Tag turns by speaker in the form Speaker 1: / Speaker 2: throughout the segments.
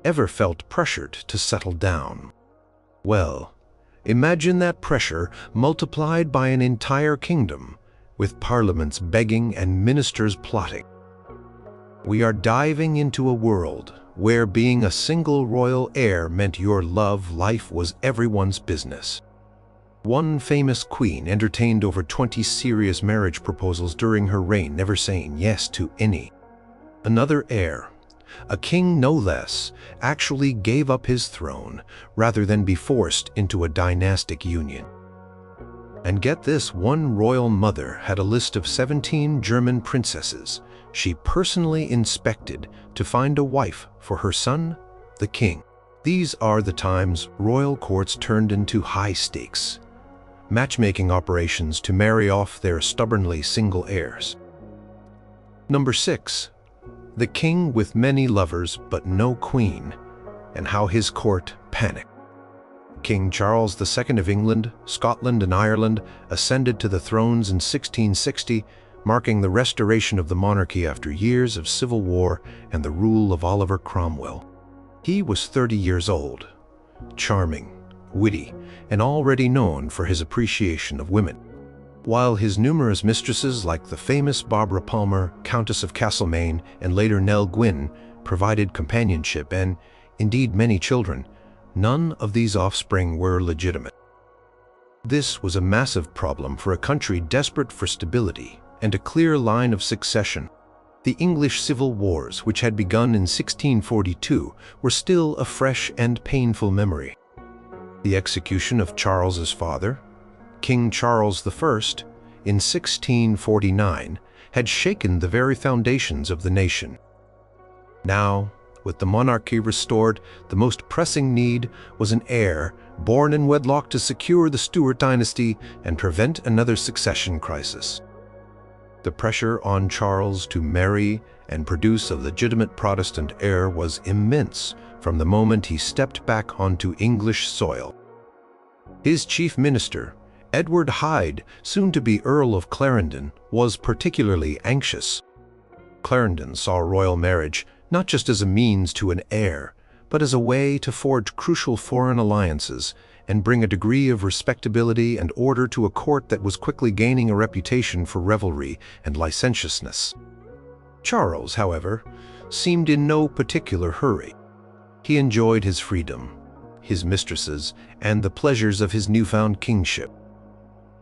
Speaker 1: ever felt pressured to settle down. Well, imagine that pressure multiplied by an entire kingdom, with parliaments begging and ministers plotting. We are diving into a world where being a single royal heir meant your love life was everyone's business. One famous queen entertained over 20 serious marriage proposals during her reign, never saying yes to any. Another heir, a king no less, actually gave up his throne rather than be forced into a dynastic union. And get this, one royal mother had a list of 17 German princesses she personally inspected to find a wife for her son, the king. These are the times royal courts turned into high-stakes matchmaking operations to marry off their stubbornly single heirs. Number 6. The king with many lovers but no queen, and how his court panicked. King Charles II of England, Scotland, and Ireland ascended to the thrones in 1660, marking the restoration of the monarchy after years of civil war and the rule of Oliver Cromwell. He was 30 years old, charming, witty, and already known for his appreciation of women. While his numerous mistresses like the famous Barbara Palmer, Countess of Castlemaine, and later Nell Gwynn provided companionship and, indeed, many children, none of these offspring were legitimate. This was a massive problem for a country desperate for stability and a clear line of succession. The English civil wars, which had begun in 1642, were still a fresh and painful memory. The execution of Charles's father, King Charles I, in 1649, had shaken the very foundations of the nation. Now, with the monarchy restored, the most pressing need was an heir born in wedlock to secure the Stuart dynasty and prevent another succession crisis. The pressure on Charles to marry and produce a legitimate Protestant heir was immense from the moment he stepped back onto English soil. His chief minister, Edward Hyde, soon to be Earl of Clarendon, was particularly anxious. Clarendon saw royal marriage not just as a means to an heir, but as a way to forge crucial foreign alliances and bring a degree of respectability and order to a court that was quickly gaining a reputation for revelry and licentiousness. Charles, however, seemed in no particular hurry. He enjoyed his freedom, his mistresses, and the pleasures of his newfound kingship.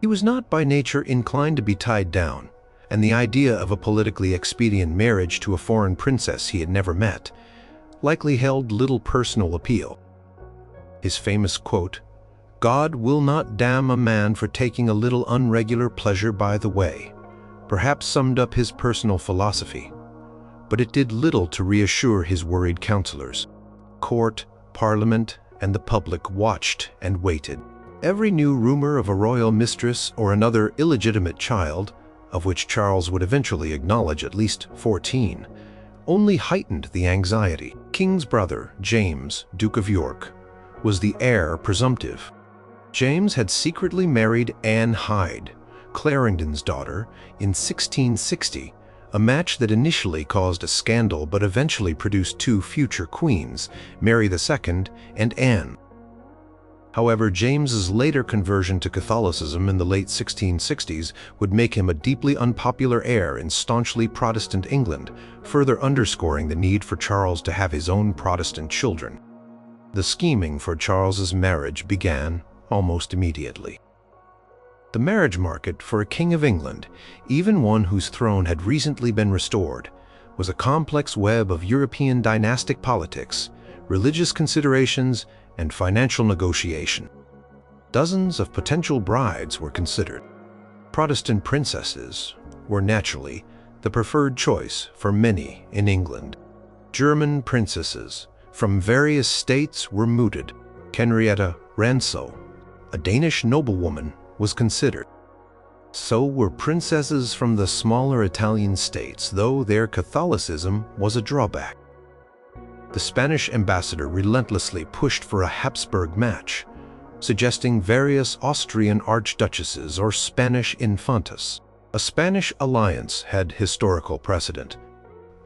Speaker 1: He was not by nature inclined to be tied down, and the idea of a politically expedient marriage to a foreign princess he had never met likely held little personal appeal. His famous quote, "God will not damn a man for taking a little unregular pleasure by the way," perhaps summed up his personal philosophy, but it did little to reassure his worried counselors. Court, Parliament, and the public watched and waited. Every new rumor of a royal mistress or another illegitimate child, of which Charles would eventually acknowledge at least 14, only heightened the anxiety. King's brother, James, Duke of York, was the heir presumptive. James had secretly married Anne Hyde, Clarendon's daughter, in 1660, a match that initially caused a scandal but eventually produced two future queens, Mary II and Anne. However, James's later conversion to Catholicism in the late 1660s would make him a deeply unpopular heir in staunchly Protestant England, further underscoring the need for Charles to have his own Protestant children. The scheming for Charles's marriage began almost immediately. The marriage market for a king of England, even one whose throne had recently been restored, was a complex web of European dynastic politics, religious considerations, and financial negotiation. Dozens of potential brides were considered. Protestant princesses were naturally the preferred choice for many in England. German princesses from various states were mooted. Henrietta Rantzau, a Danish noblewoman, was considered. So were princesses from the smaller Italian states, though their Catholicism was a drawback. The Spanish ambassador relentlessly pushed for a Habsburg match, suggesting various Austrian archduchesses or Spanish infantas. A Spanish alliance had historical precedent,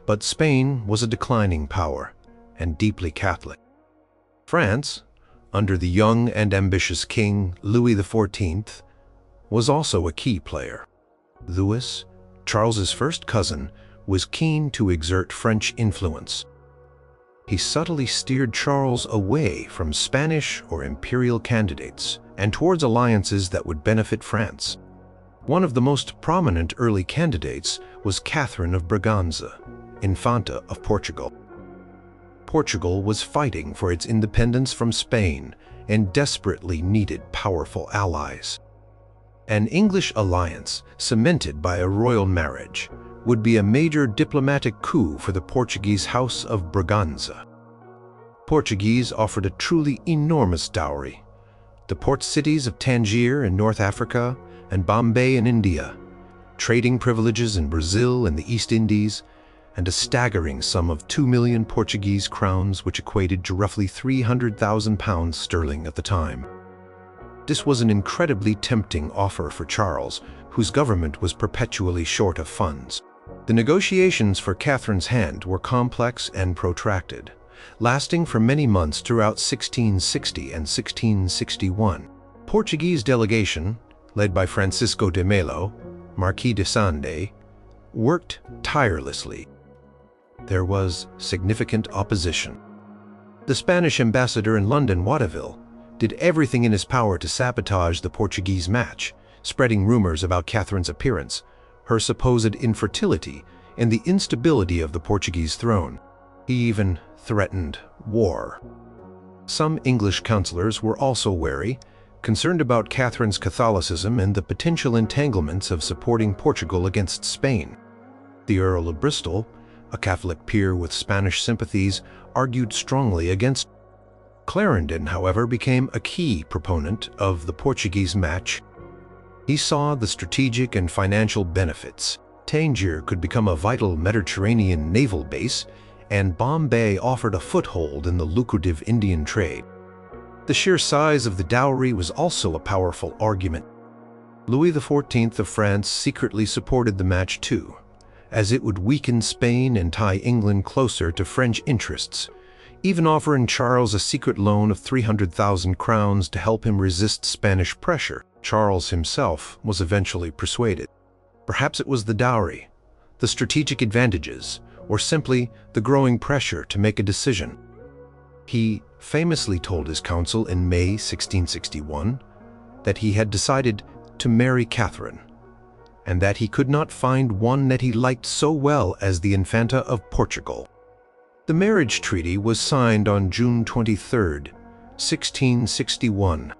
Speaker 1: but Spain was a declining power, and deeply Catholic. France, under the young and ambitious King Louis XIV, was also a key player. Louis, Charles's first cousin, was keen to exert French influence. He subtly steered Charles away from Spanish or imperial candidates and towards alliances that would benefit France. One of the most prominent early candidates was Catherine of Braganza, Infanta of Portugal. Portugal was fighting for its independence from Spain and desperately needed powerful allies. An English alliance, cemented by a royal marriage, would be a major diplomatic coup for the Portuguese House of Braganza. Portuguese offered a truly enormous dowry: the port cities of Tangier in North Africa and Bombay in India, trading privileges in Brazil and the East Indies, and a staggering sum of 2 million Portuguese crowns, which equated to roughly 300,000 pounds sterling at the time. This was an incredibly tempting offer for Charles, whose government was perpetually short of funds. The negotiations for Catherine's hand were complex and protracted, lasting for many months throughout 1660 and 1661. Portuguese delegation, led by Francisco de Melo, Marquis de Sade, worked tirelessly. There was significant opposition. The Spanish ambassador in London, Watteville, did everything in his power to sabotage the Portuguese match, spreading rumors about Catherine's appearance, her supposed infertility, and the instability of the Portuguese throne. He even threatened war. Some English councillors were also wary, concerned about Catherine's Catholicism and the potential entanglements of supporting Portugal against Spain. The Earl of Bristol, a Catholic peer with Spanish sympathies, argued strongly against. Clarendon, however, became a key proponent of the Portuguese match. He saw the strategic and financial benefits. Tangier could become a vital Mediterranean naval base, and Bombay offered a foothold in the lucrative Indian trade. The sheer size of the dowry was also a powerful argument. Louis XIV of France secretly supported the match too, as it would weaken Spain and tie England closer to French interests, even offering Charles a secret loan of 300,000 crowns to help him resist Spanish pressure. Charles himself was eventually persuaded. Perhaps it was the dowry, the strategic advantages, or simply the growing pressure to make a decision. He famously told his council in May 1661 that he had decided to marry Catherine, and that he could not find one that he liked so well as the Infanta of Portugal. The marriage treaty was signed on June 23, 1661.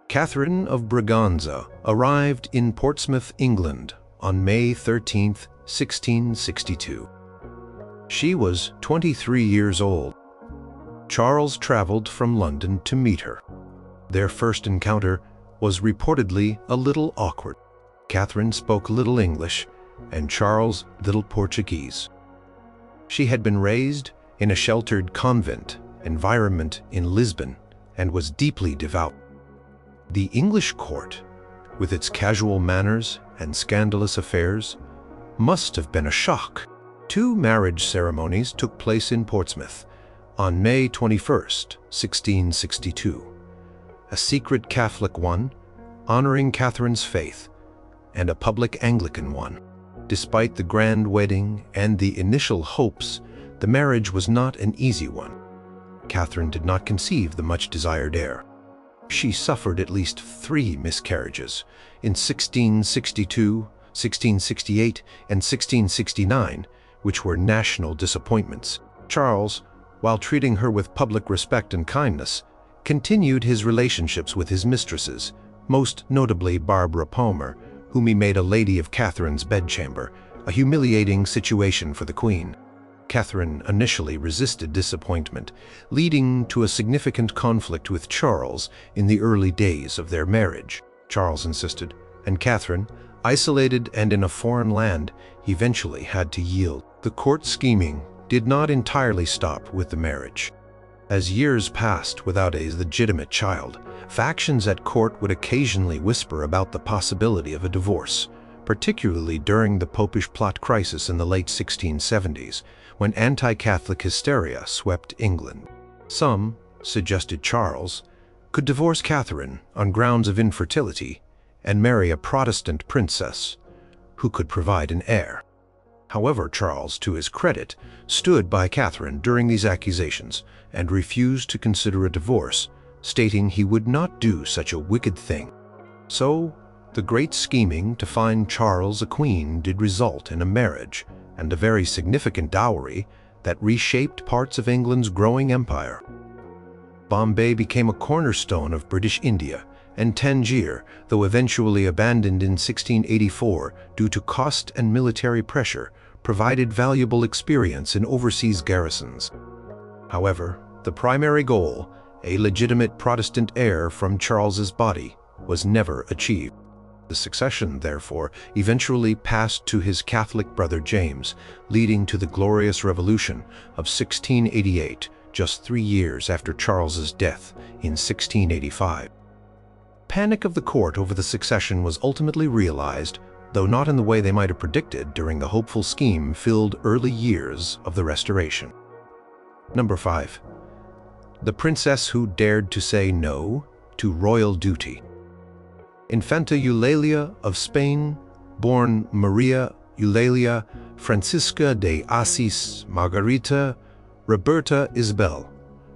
Speaker 1: Catherine of Braganza arrived in Portsmouth, England, on May 13, 1662. She was 23 years old. Charles traveled from London to meet her. Their first encounter was reportedly a little awkward. Catherine spoke little English, and Charles little Portuguese. She had been raised in a sheltered convent environment in Lisbon and was deeply devout. The English court, with its casual manners and scandalous affairs, must have been a shock. 2 marriage ceremonies took place in Portsmouth on May 21, 1662. A secret Catholic one, honoring Catherine's faith, and a public Anglican one. Despite the grand wedding and the initial hopes, the marriage was not an easy one. Catherine did not conceive the much-desired heir. She suffered at least 3 miscarriages in 1662, 1668, and 1669, which were national disappointments. Charles, while treating her with public respect and kindness, continued his relationships with his mistresses, most notably Barbara Palmer, whom he made a lady of Catherine's bedchamber, a humiliating situation for the Queen. Catherine initially resisted disappointment, leading to a significant conflict with Charles in the early days of their marriage. Charles insisted, and Catherine, isolated and in a foreign land, eventually had to yield. The court scheming did not entirely stop with the marriage. As years passed without a legitimate child, factions at court would occasionally whisper about the possibility of a divorce, particularly during the Popish plot crisis in the late 1670s, when anti-Catholic hysteria swept England. Some suggested Charles could divorce Catherine on grounds of infertility and marry a Protestant princess who could provide an heir. However, Charles, to his credit, stood by Catherine during these accusations and refused to consider a divorce, stating he would not do such a wicked thing. So, the great scheming to find Charles a queen did result in a marriage and a very significant dowry that reshaped parts of England's growing empire. Bombay became a cornerstone of British India, and Tangier, though eventually abandoned in 1684 due to cost and military pressure, provided valuable experience in overseas garrisons. However, the primary goal, a legitimate Protestant heir from Charles's body, was never achieved. The succession, therefore, eventually passed to his Catholic brother James, leading to the Glorious Revolution of 1688, just 3 years after Charles's death in 1685. Panic of the court over the succession was ultimately realized, though not in the way they might have predicted during the hopeful scheme-filled early years of the Restoration. Number 5. The princess who dared to say no to royal duty. Infanta Eulalia of Spain, born Maria Eulalia Francisca de Assis Margarita Roberta Isabel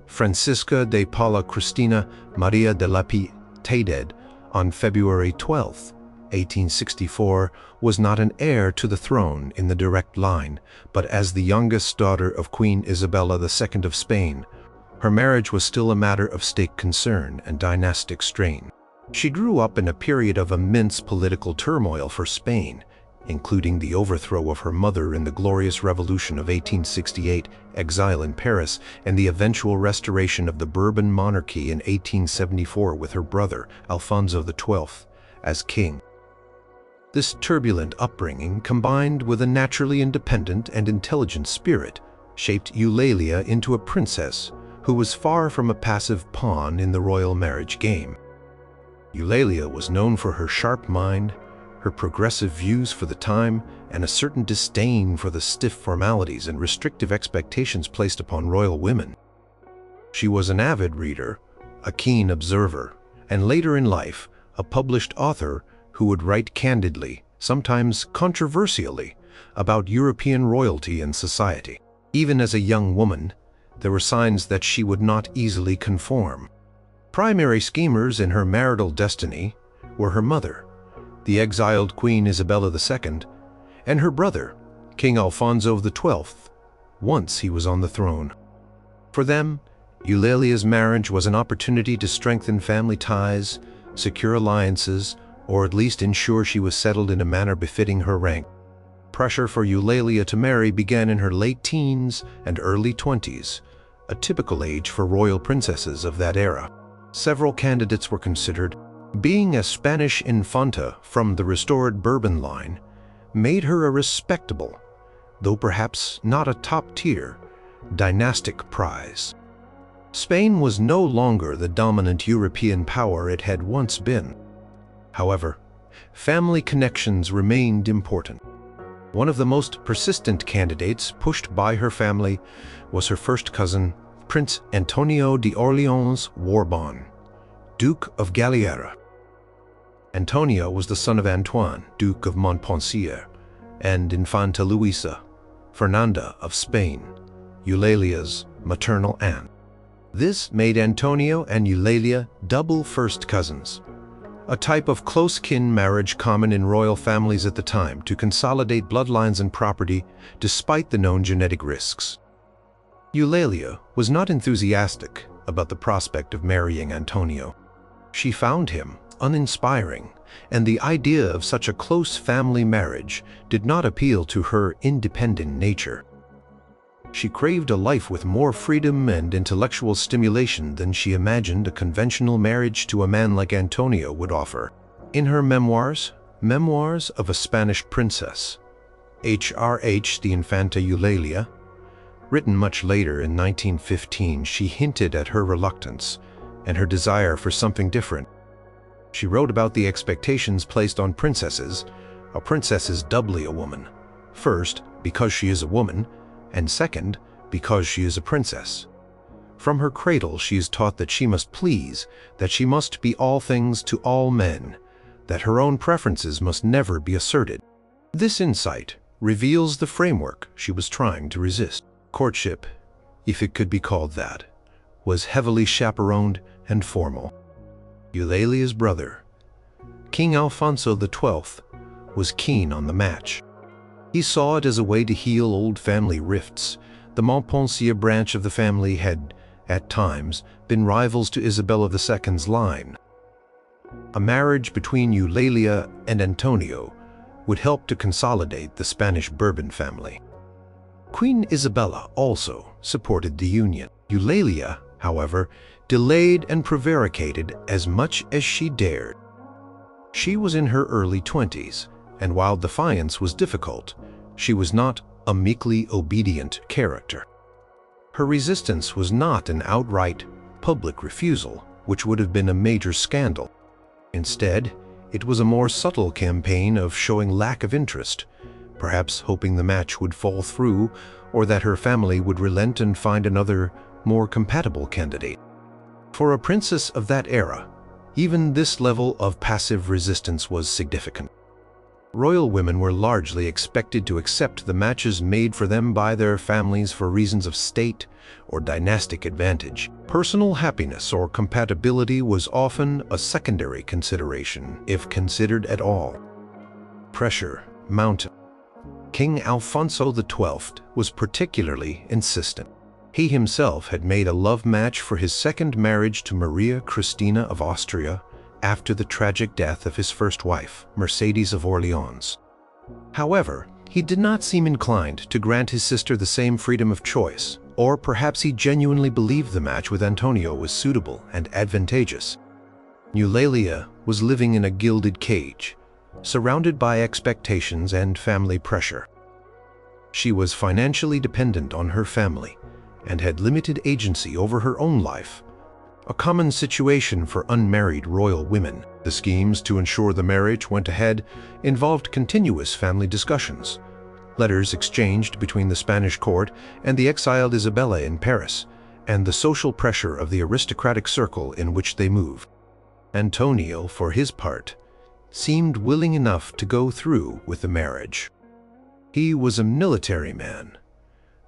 Speaker 1: Francisca de Paula Cristina Maria de la Piedad on February 12, 1864, was not an heir to the throne in the direct line, but as the youngest daughter of Queen Isabella II of Spain, her marriage was still a matter of state concern and dynastic strain. She grew up in a period of immense political turmoil for Spain, including the overthrow of her mother in the Glorious Revolution of 1868, exile in Paris, and the eventual restoration of the Bourbon monarchy in 1874 with her brother, Alfonso XII, as king. This turbulent upbringing, combined with a naturally independent and intelligent spirit, shaped Eulalia into a princess who was far from a passive pawn in the royal marriage game. Eulalia was known for her sharp mind, her progressive views for the time, and a certain disdain for the stiff formalities and restrictive expectations placed upon royal women. She was an avid reader, a keen observer, and later in life, a published author who would write candidly, sometimes controversially, about European royalty and society. Even as a young woman, there were signs that she would not easily conform. Primary schemers in her marital destiny were her mother, the exiled Queen Isabella II, and her brother, King Alfonso XII, once he was on the throne. For them, Eulalia's marriage was an opportunity to strengthen family ties, secure alliances, or at least ensure she was settled in a manner befitting her rank. Pressure for Eulalia to marry began in her late teens and early 20s, a typical age for royal princesses of that era. Several candidates were considered. Being a Spanish infanta from the restored Bourbon line made her a respectable, though perhaps not a top-tier, dynastic prize. Spain was no longer the dominant European power it had once been. However, family connections remained important. One of the most persistent candidates pushed by her family was her first cousin, Prince Antonio de Orleans Bourbon, Duke of Galliera. Antonio was the son of Antoine, Duke of Montpensier, and Infanta Luisa, Fernanda of Spain, Eulalia's maternal aunt. This made Antonio and Eulalia double first cousins, a type of close-kin marriage common in royal families at the time to consolidate bloodlines and property despite the known genetic risks. Eulalia was not enthusiastic about the prospect of marrying Antonio. She found him uninspiring, and the idea of such a close family marriage did not appeal to her independent nature. She craved a life with more freedom and intellectual stimulation than she imagined a conventional marriage to a man like Antonio would offer. In her memoirs, Memoirs of a Spanish Princess, H.R.H. the Infanta Eulalia, written much later in 1915, she hinted at her reluctance and her desire for something different. She wrote about the expectations placed on princesses. A princess is doubly a woman. First, because she is a woman, and second, because she is a princess. From her cradle she is taught that she must please, that she must be all things to all men, that her own preferences must never be asserted. This insight reveals the framework she was trying to resist. Courtship, if it could be called that, was heavily chaperoned and formal. Eulalia's brother, King Alfonso XII, was keen on the match. He saw it as a way to heal old family rifts. The Montpensier branch of the family had, at times, been rivals to Isabella II's line. A marriage between Eulalia and Antonio would help to consolidate the Spanish Bourbon family. Queen Isabella also supported the union. Eulalia, however, delayed and prevaricated as much as she dared. She was in her early 20s, and while defiance was difficult, she was not a meekly obedient character. Her resistance was not an outright, public refusal, which would have been a major scandal. Instead, it was a more subtle campaign of showing lack of interest, perhaps hoping the match would fall through or that her family would relent and find another, more compatible candidate. For a princess of that era, even this level of passive resistance was significant. Royal women were largely expected to accept the matches made for them by their families for reasons of state or dynastic advantage. Personal happiness or compatibility was often a secondary consideration, if considered at all. Pressure mounted. King Alfonso XII was particularly insistent. He himself had made a love match for his second marriage to Maria Christina of Austria after the tragic death of his first wife, Mercedes of Orleans. However, he did not seem inclined to grant his sister the same freedom of choice, or perhaps he genuinely believed the match with Antonio was suitable and advantageous. Eulalia was living in a gilded cage, surrounded by expectations and family pressure. She was financially dependent on her family and had limited agency over her own life, a common situation for unmarried royal women. The schemes to ensure the marriage went ahead involved continuous family discussions, letters exchanged between the Spanish court and the exiled Isabella in Paris, and the social pressure of the aristocratic circle in which they moved. Antonio, for his part, seemed willing enough to go through with the marriage. He was a military man,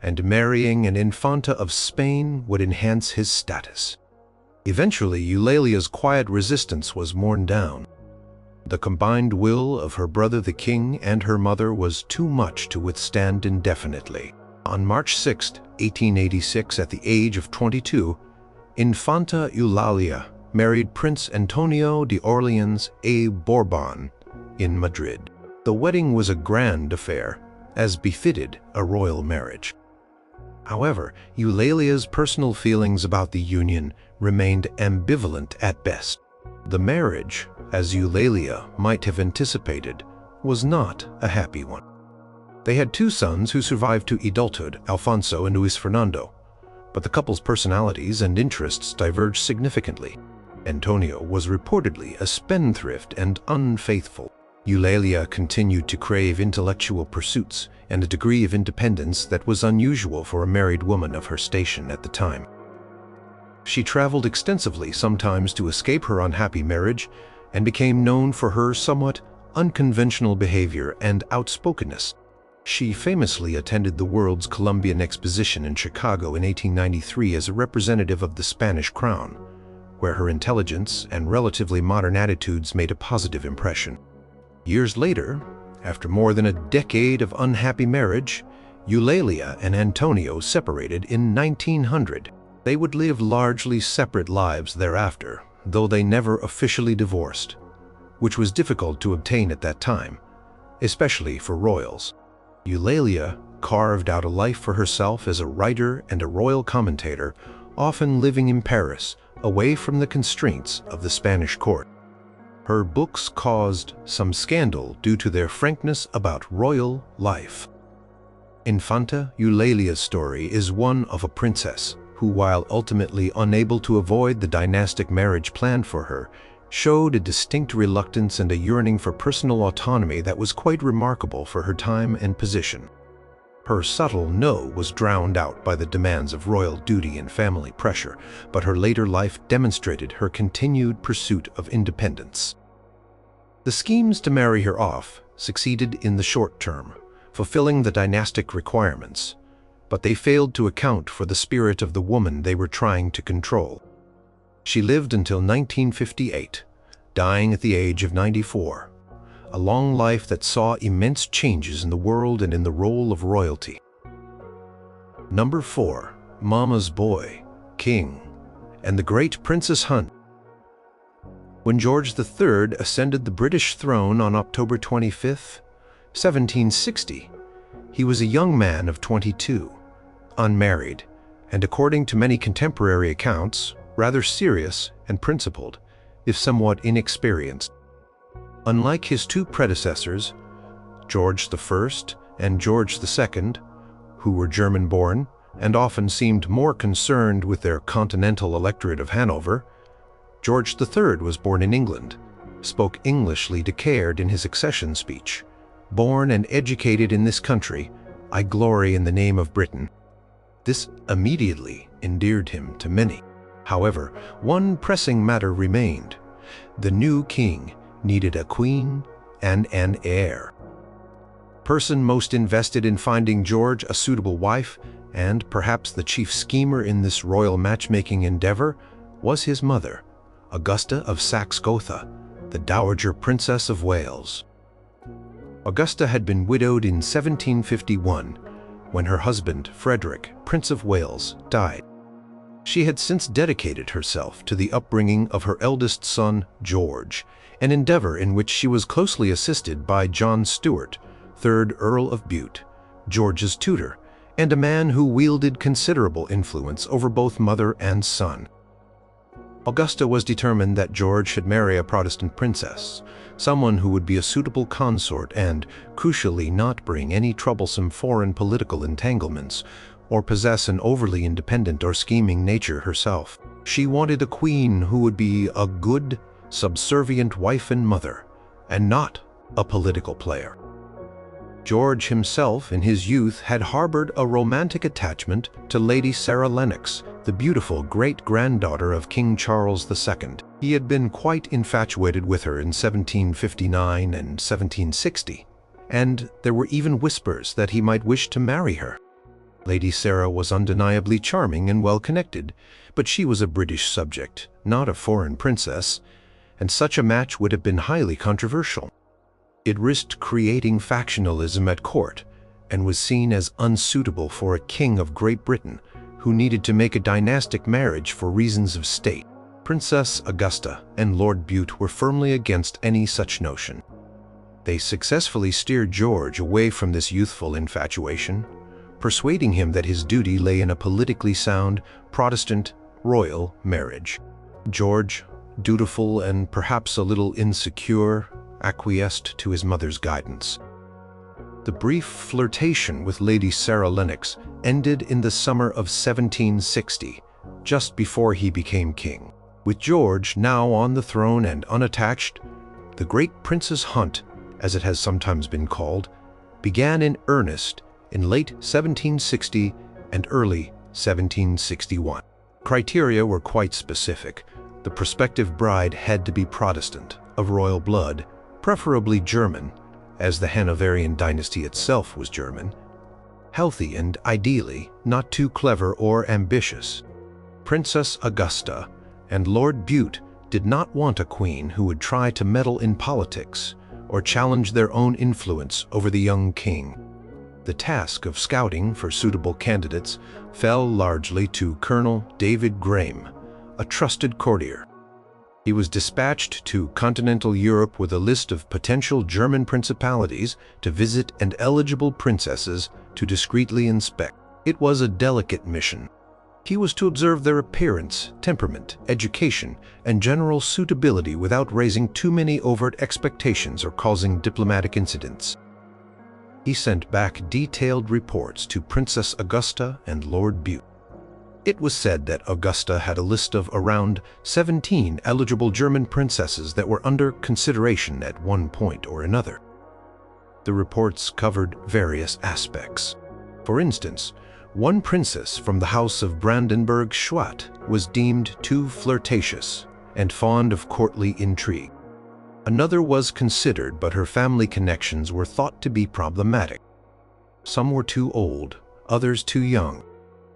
Speaker 1: and marrying an Infanta of Spain would enhance his status. Eventually, Eulalia's quiet resistance was worn down. The combined will of her brother the king and her mother was too much to withstand indefinitely. On March 6, 1886, at the age of 22, Infanta Eulalia married Prince Antonio de Orleans y Bourbon in Madrid. The wedding was a grand affair, as befitted a royal marriage. However, Eulalia's personal feelings about the union remained ambivalent at best. The marriage, as Eulalia might have anticipated, was not a happy one. They had two sons who survived to adulthood, Alfonso and Luis Fernando, but the couple's personalities and interests diverged significantly. Antonio was reportedly a spendthrift and unfaithful. Eulalia continued to crave intellectual pursuits and a degree of independence that was unusual for a married woman of her station at the time. She traveled extensively, sometimes to escape her unhappy marriage, and became known for her somewhat unconventional behavior and outspokenness. She famously attended the World's Columbian Exposition in Chicago in 1893 as a representative of the Spanish crown, where her intelligence and relatively modern attitudes made a positive impression. Years later, after more than a decade of unhappy marriage, Eulalia and Antonio separated in 1900. They would live largely separate lives thereafter, though they never officially divorced, which was difficult to obtain at that time, especially for royals. Eulalia carved out a life for herself as a writer and a royal commentator, often living in Paris, away from the constraints of the Spanish court. Her books caused some scandal due to their frankness about royal life. Infanta Eulalia's story is one of a princess who, while ultimately unable to avoid the dynastic marriage planned for her, showed a distinct reluctance and a yearning for personal autonomy that was quite remarkable for her time and position. Her subtle no was drowned out by the demands of royal duty and family pressure, but her later life demonstrated her continued pursuit of independence. The schemes to marry her off succeeded in the short term, fulfilling the dynastic requirements, but they failed to account for the spirit of the woman they were trying to control. She lived until 1958, dying at the age of 94, a long life that saw immense changes in the world and in the role of royalty. Number 4. Mama's Boy, King, and the Great Princess Hunt. When George III ascended the British throne on October 25, 1760, he was a young man of 22, unmarried, and according to many contemporary accounts, rather serious and principled, if somewhat inexperienced. Unlike his two predecessors, George I and George II, who were German-born and often seemed more concerned with their continental electorate of Hanover, George III was born in England, spoke Englishly declared in his accession speech. Born and educated in this country, I glory in the name of Britain. This immediately endeared him to many. However, one pressing matter remained. The new king needed a queen and an heir. Person most invested in finding George a suitable wife, and perhaps the chief schemer in this royal matchmaking endeavor, was his mother, Augusta of Saxe-Gotha, the Dowager Princess of Wales. Augusta had been widowed in 1751 when her husband, Frederick, Prince of Wales, died. She had since dedicated herself to the upbringing of her eldest son, George, an endeavor in which she was closely assisted by John Stuart, 3rd Earl of Bute, George's tutor, and a man who wielded considerable influence over both mother and son. Augusta was determined that George should marry a Protestant princess, someone who would be a suitable consort and, crucially, not bring any troublesome foreign political entanglements or possess an overly independent or scheming nature herself. She wanted a queen who would be a good, subservient wife and mother, and not a political player. George himself, in his youth, had harbored a romantic attachment to Lady Sarah Lennox, the beautiful great-granddaughter of King Charles II. He had been quite infatuated with her in 1759 and 1760, and there were even whispers that he might wish to marry her. Lady Sarah was undeniably charming and well-connected, but she was a British subject, not a foreign princess, and such a match would have been highly controversial. It risked creating factionalism at court and was seen as unsuitable for a king of Great Britain who needed to make a dynastic marriage for reasons of state. Princess Augusta and Lord Bute were firmly against any such notion. They successfully steered George away from this youthful infatuation, persuading him that his duty lay in a politically sound Protestant royal marriage. George, dutiful and perhaps a little insecure, acquiesced to his mother's guidance. The brief flirtation with Lady Sarah Lennox ended in the summer of 1760, just before he became king. With George now on the throne and unattached, the Great Prince's Hunt, as it has sometimes been called, began in earnest in late 1760 and early 1761. Criteria were quite specific. The prospective bride had to be Protestant, of royal blood, preferably German, as the Hanoverian dynasty itself was German, healthy and ideally not too clever or ambitious. Princess Augusta and Lord Bute did not want a queen who would try to meddle in politics or challenge their own influence over the young king. The task of scouting for suitable candidates fell largely to Colonel David Graham, a trusted courtier. He was dispatched to continental Europe with a list of potential German principalities to visit and eligible princesses to discreetly inspect. It was a delicate mission. He was to observe their appearance, temperament, education, and general suitability without raising too many overt expectations or causing diplomatic incidents. He sent back detailed reports to Princess Augusta and Lord Bute. It was said that Augusta had a list of around 17 eligible German princesses that were under consideration at one point or another. The reports covered various aspects. For instance, one princess from the house of Brandenburg-Schwat was deemed too flirtatious and fond of courtly intrigue. Another was considered, but her family connections were thought to be problematic. Some were too old, others too young.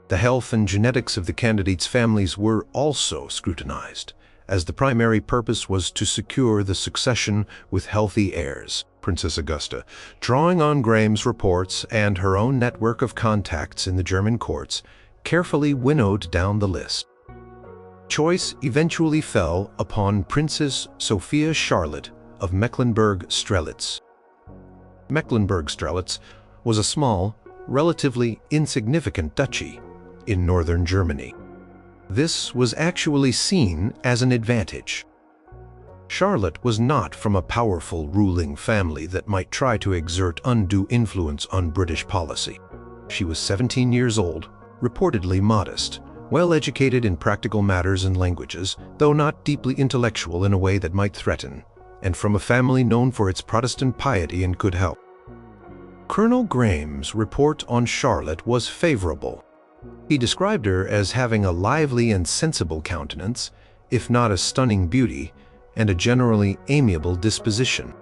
Speaker 1: The health and genetics of the candidates' families were also scrutinized, as the primary purpose was to secure the succession with healthy heirs. Princess Augusta, drawing on Graham's reports and her own network of contacts in the German courts, carefully winnowed down the list. Choice eventually fell upon Princess Sophia Charlotte of Mecklenburg-Strelitz. Mecklenburg-Strelitz was a small, relatively insignificant duchy in northern Germany. This was actually seen as an advantage. Charlotte was not from a powerful ruling family that might try to exert undue influence on British policy. She was 17 years old, reportedly modest, well-educated in practical matters and languages, though not deeply intellectual in a way that might threaten, and from a family known for its Protestant piety and good health. Colonel Graham's report on Charlotte was favorable. He described her as having a lively and sensible countenance, if not a stunning beauty, and a generally amiable disposition.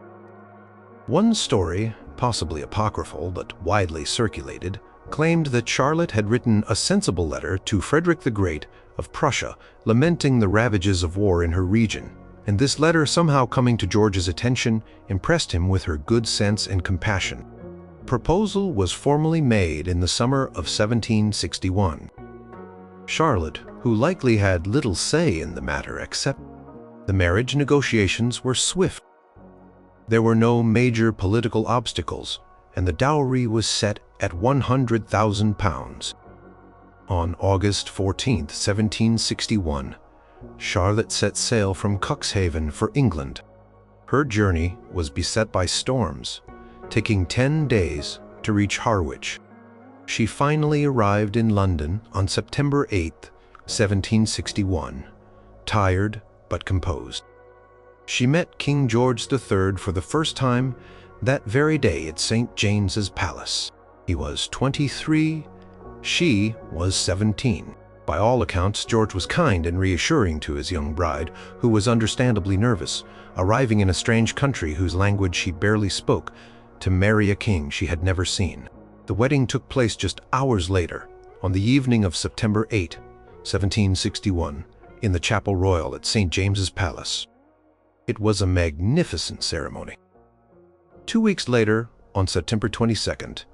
Speaker 1: One story, possibly apocryphal but widely circulated, claimed that Charlotte had written a sensible letter to Frederick the Great of Prussia, lamenting the ravages of war in her region, and this letter, somehow coming to George's attention, impressed him with her good sense and compassion. Proposal was formally made in the summer of 1761. Charlotte, who likely had little say in the matter, accepted. The marriage negotiations were swift. There were no major political obstacles, and the dowry was set at £100,000. On August 14, 1761, Charlotte set sail from Cuxhaven for England. Her journey was beset by storms, taking 10 days to reach Harwich. She finally arrived in London on September 8, 1761, tired but composed. She met King George III for the first time that very day at St. James's Palace. He was 23, she was 17. By all accounts, George was kind and reassuring to his young bride, who was understandably nervous, arriving in a strange country whose language she barely spoke, to marry a king she had never seen. The wedding took place just hours later, on the evening of September 8, 1761, in the Chapel Royal at St. James's Palace. It was a magnificent ceremony. 2 weeks later, on September 22nd,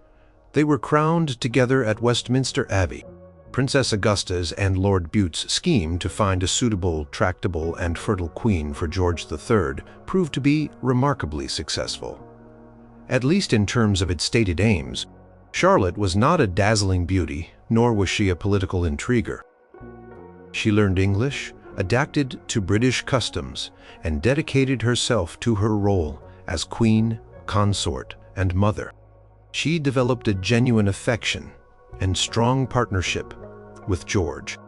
Speaker 1: they were crowned together at Westminster Abbey. Princess Augusta's and Lord Bute's scheme to find a suitable, tractable, and fertile queen for George III proved to be remarkably successful. At least in terms of its stated aims, Charlotte was not a dazzling beauty, nor was she a political intriguer. She learned English, adapted to British customs, and dedicated herself to her role as queen, consort, and mother. She developed a genuine affection and strong partnership with George.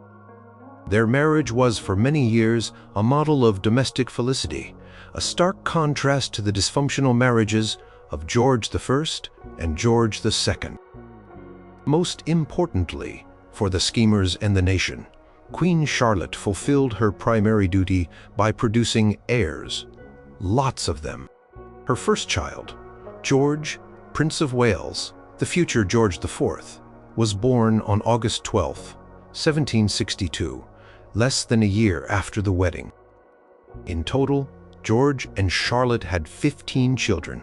Speaker 1: Their marriage was for many years a model of domestic felicity, a stark contrast to the dysfunctional marriages of George I and George II. Most importantly, for the schemers and the nation, Queen Charlotte fulfilled her primary duty by producing heirs, lots of them. Her first child, George, Prince of Wales, the future George IV, was born on August 12, 1762, less than a year after the wedding. In total, George and Charlotte had 15 children,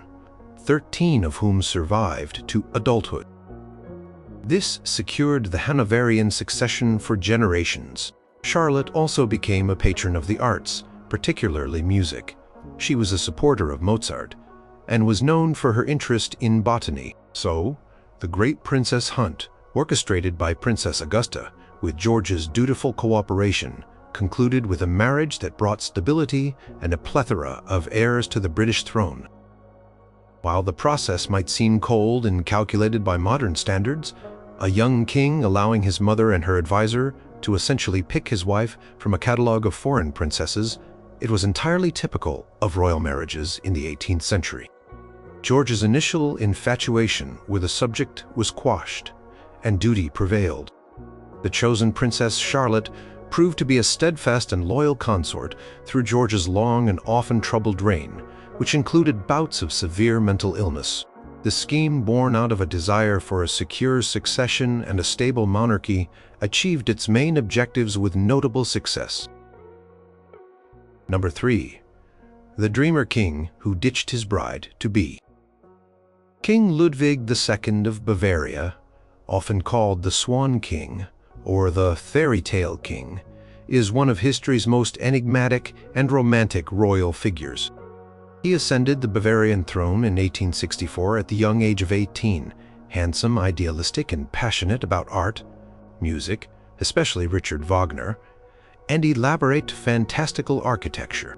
Speaker 1: 13 of whom survived to adulthood. This secured the Hanoverian succession for generations. Charlotte also became a patron of the arts, particularly music. She was a supporter of Mozart and was known for her interest in botany. So, the Great Princess Hunt, orchestrated by Princess Augusta, with George's dutiful cooperation, concluded with a marriage that brought stability and a plethora of heirs to the British throne. While the process might seem cold and calculated by modern standards, a young king allowing his mother and her advisor to essentially pick his wife from a catalogue of foreign princesses, it was entirely typical of royal marriages in the 18th century. George's initial infatuation with the subject was quashed, and duty prevailed. The chosen Princess Charlotte proved to be a steadfast and loyal consort through George's long and often troubled reign, which included bouts of severe mental illness. The scheme, born out of a desire for a secure succession and a stable monarchy, achieved its main objectives with notable success. Number 3. The Dreamer King Who Ditched His Bride-to-be. King Ludwig II of Bavaria, often called the Swan King or the Fairy Tale King, is one of history's most enigmatic and romantic royal figures. He ascended the Bavarian throne in 1864 at the young age of 18, handsome, idealistic, and passionate about art, music, especially Richard Wagner, and elaborate, fantastical architecture.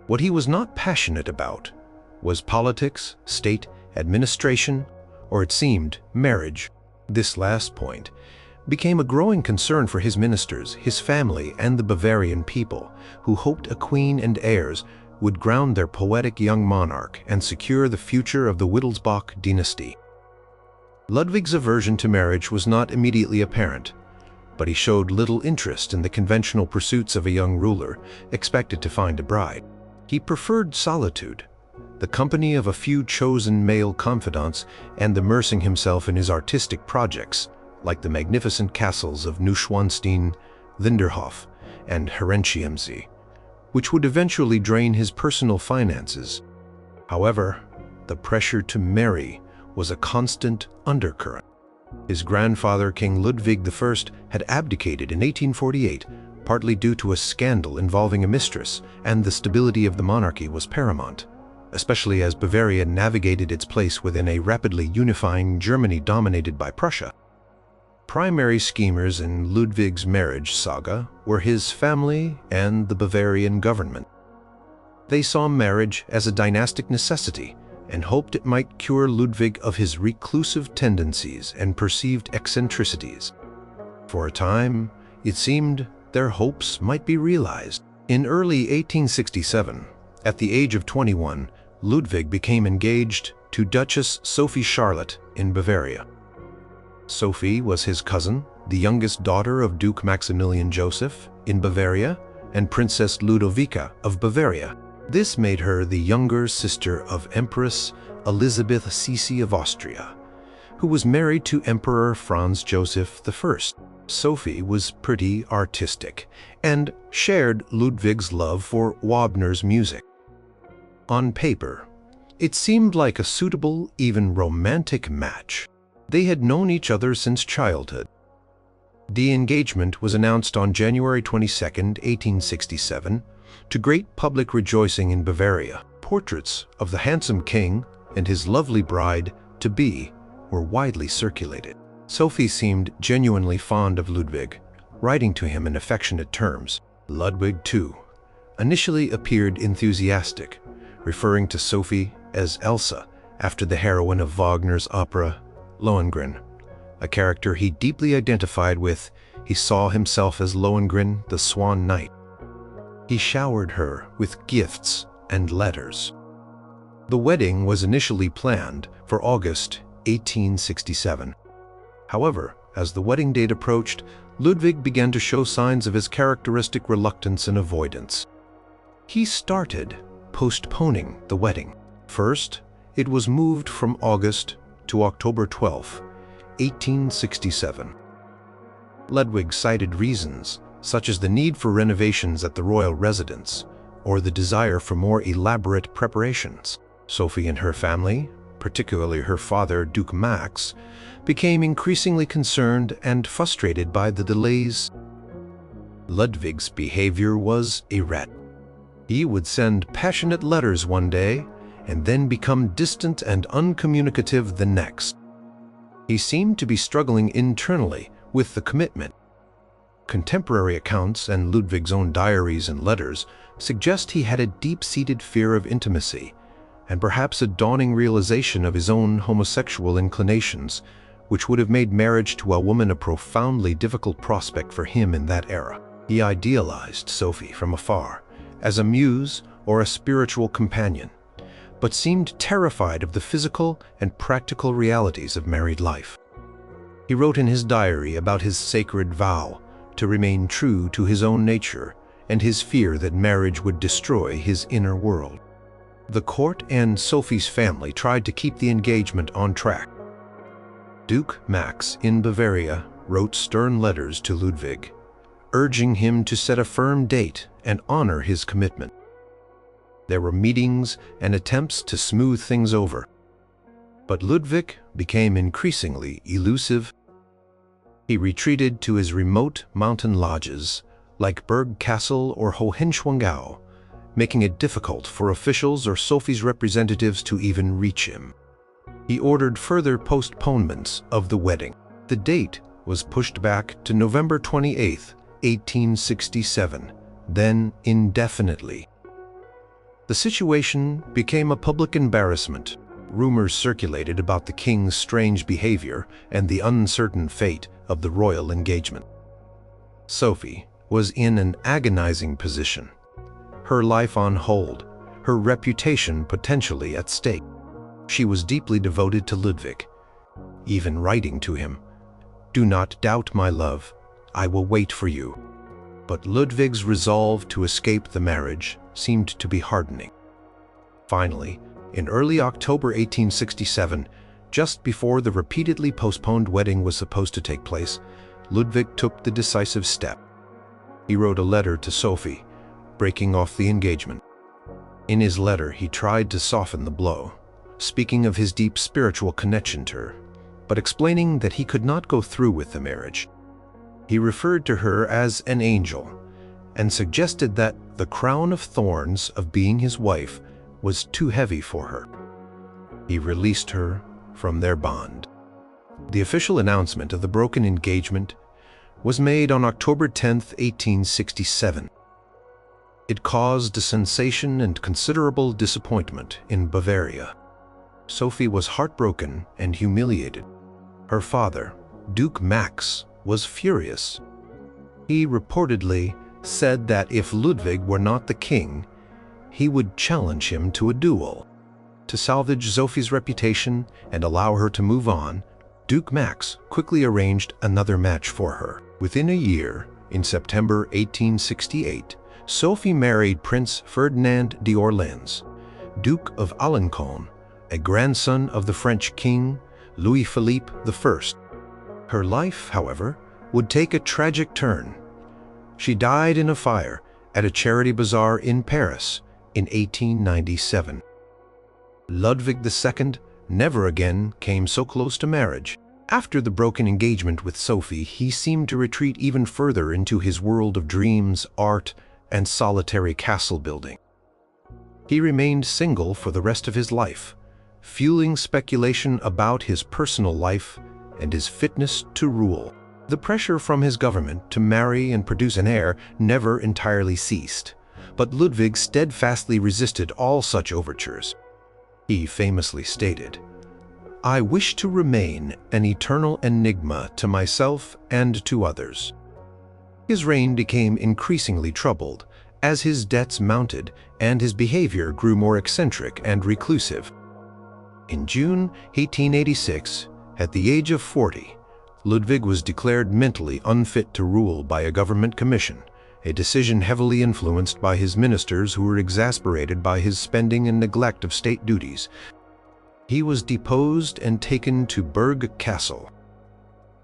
Speaker 1: What he was not passionate about was politics, state, administration, or it seemed, marriage. This last point became a growing concern for his ministers, his family, and the Bavarian people, who hoped a queen and heirs would ground their poetic young monarch and secure the future of the Wittelsbach dynasty. Ludwig's aversion to marriage was not immediately apparent, but he showed little interest in the conventional pursuits of a young ruler expected to find a bride. He preferred solitude, the company of a few chosen male confidants, and immersing himself in his artistic projects, like the magnificent castles of Neuschwanstein, Linderhof, and Herrenchiemsee, which would eventually drain his personal finances. However, the pressure to marry was a constant undercurrent. His grandfather, King Ludwig I, had abdicated in 1848, partly due to a scandal involving a mistress, and the stability of the monarchy was paramount, especially as Bavaria navigated its place within a rapidly unifying Germany dominated by Prussia. Primary schemers in Ludwig's marriage saga were his family and the Bavarian government. They saw marriage as a dynastic necessity and hoped it might cure Ludwig of his reclusive tendencies and perceived eccentricities. For a time, it seemed their hopes might be realized. In early 1867, at the age of 21, Ludwig became engaged to Duchess Sophie Charlotte in Bavaria. Sophie was his cousin, the youngest daughter of Duke Maximilian Joseph in Bavaria and Princess Ludovica of Bavaria. This made her the younger sister of Empress Elizabeth Sisi of Austria, who was married to Emperor Franz Joseph I. Sophie was pretty artistic and shared Ludwig's love for Wagner's music. On paper, it seemed like a suitable, even romantic match. They had known each other since childhood. The engagement was announced on January 22, 1867, to great public rejoicing in Bavaria. Portraits of the handsome king and his lovely bride-to-be were widely circulated. Sophie seemed genuinely fond of Ludwig, writing to him in affectionate terms. Ludwig, too, initially appeared enthusiastic, referring to Sophie as Elsa after the heroine of Wagner's opera Lohengrin, a character he deeply identified with. He saw himself as Lohengrin, the Swan Knight. He showered her with gifts and letters. The wedding was initially planned for August 1867. However, as the wedding date approached, Ludwig began to show signs of his characteristic reluctance and avoidance. He started postponing the wedding. First, it was moved from August to October 12, 1867. Ludwig cited reasons such as the need for renovations at the royal residence or the desire for more elaborate preparations. Sophie and her family, particularly her father, Duke Max, became increasingly concerned and frustrated by the delays. Ludwig's behavior was erratic. He would send passionate letters one day and then become distant and uncommunicative the next. He seemed to be struggling internally with the commitment. Contemporary accounts and Ludwig's own diaries and letters suggest he had a deep-seated fear of intimacy and perhaps a dawning realization of his own homosexual inclinations, which would have made marriage to a woman a profoundly difficult prospect for him in that era. He idealized Sophie from afar as a muse or a spiritual companion, but seemed terrified of the physical and practical realities of married life. He wrote in his diary about his sacred vow to remain true to his own nature and his fear that marriage would destroy his inner world. The court and Sophie's family tried to keep the engagement on track. Duke Max in Bavaria wrote stern letters to Ludwig, urging him to set a firm date and honor his commitment. There were meetings and attempts to smooth things over, but Ludwig became increasingly elusive. He retreated to his remote mountain lodges, like Berg Castle or Hohenschwangau, making it difficult for officials or Sophie's representatives to even reach him. He ordered further postponements of the wedding. The date was pushed back to November 28, 1867, then indefinitely. The situation became a public embarrassment. Rumors circulated about the king's strange behavior and the uncertain fate of the royal engagement. Sophie was in an agonizing position, her life on hold, her reputation potentially at stake. She was deeply devoted to Ludwig, even writing to him, "Do not doubt my love, I will wait for you." But Ludwig's resolve to escape the marriage seemed to be hardening. Finally, in early October 1867, just before the repeatedly postponed wedding was supposed to take place, Ludwig took the decisive step. He wrote a letter to Sophie, breaking off the engagement. In his letter, he tried to soften the blow, speaking of his deep spiritual connection to her, but explaining that he could not go through with the marriage. He referred to her as an angel and suggested that the crown of thorns of being his wife was too heavy for her. He released her from their bond. The official announcement of the broken engagement was made on October 10, 1867. It caused a sensation and considerable disappointment in Bavaria. Sophie was heartbroken and humiliated. Her father, Duke Max, was furious. He reportedly said that if Ludwig were not the king, he would challenge him to a duel. To salvage Sophie's reputation and allow her to move on, Duke Max quickly arranged another match for her. Within a year, in September 1868, Sophie married Prince Ferdinand d'Orléans, Duke of Alençon, a grandson of the French king Louis-Philippe I. Her life, however, would take a tragic turn. She died in a fire at a charity bazaar in Paris in 1897. Ludwig II never again came so close to marriage. After the broken engagement with Sophie, he seemed to retreat even further into his world of dreams, art, and solitary castle building. He remained single for the rest of his life, fueling speculation about his personal life and his fitness to rule. The pressure from his government to marry and produce an heir never entirely ceased, but Ludwig steadfastly resisted all such overtures. He famously stated, "I wish to remain an eternal enigma to myself and to others." His reign became increasingly troubled as his debts mounted and his behavior grew more eccentric and reclusive. In June 1886, at the age of 40, Ludwig was declared mentally unfit to rule by a government commission, a decision heavily influenced by his ministers who were exasperated by his spending and neglect of state duties. He was deposed and taken to Berg Castle.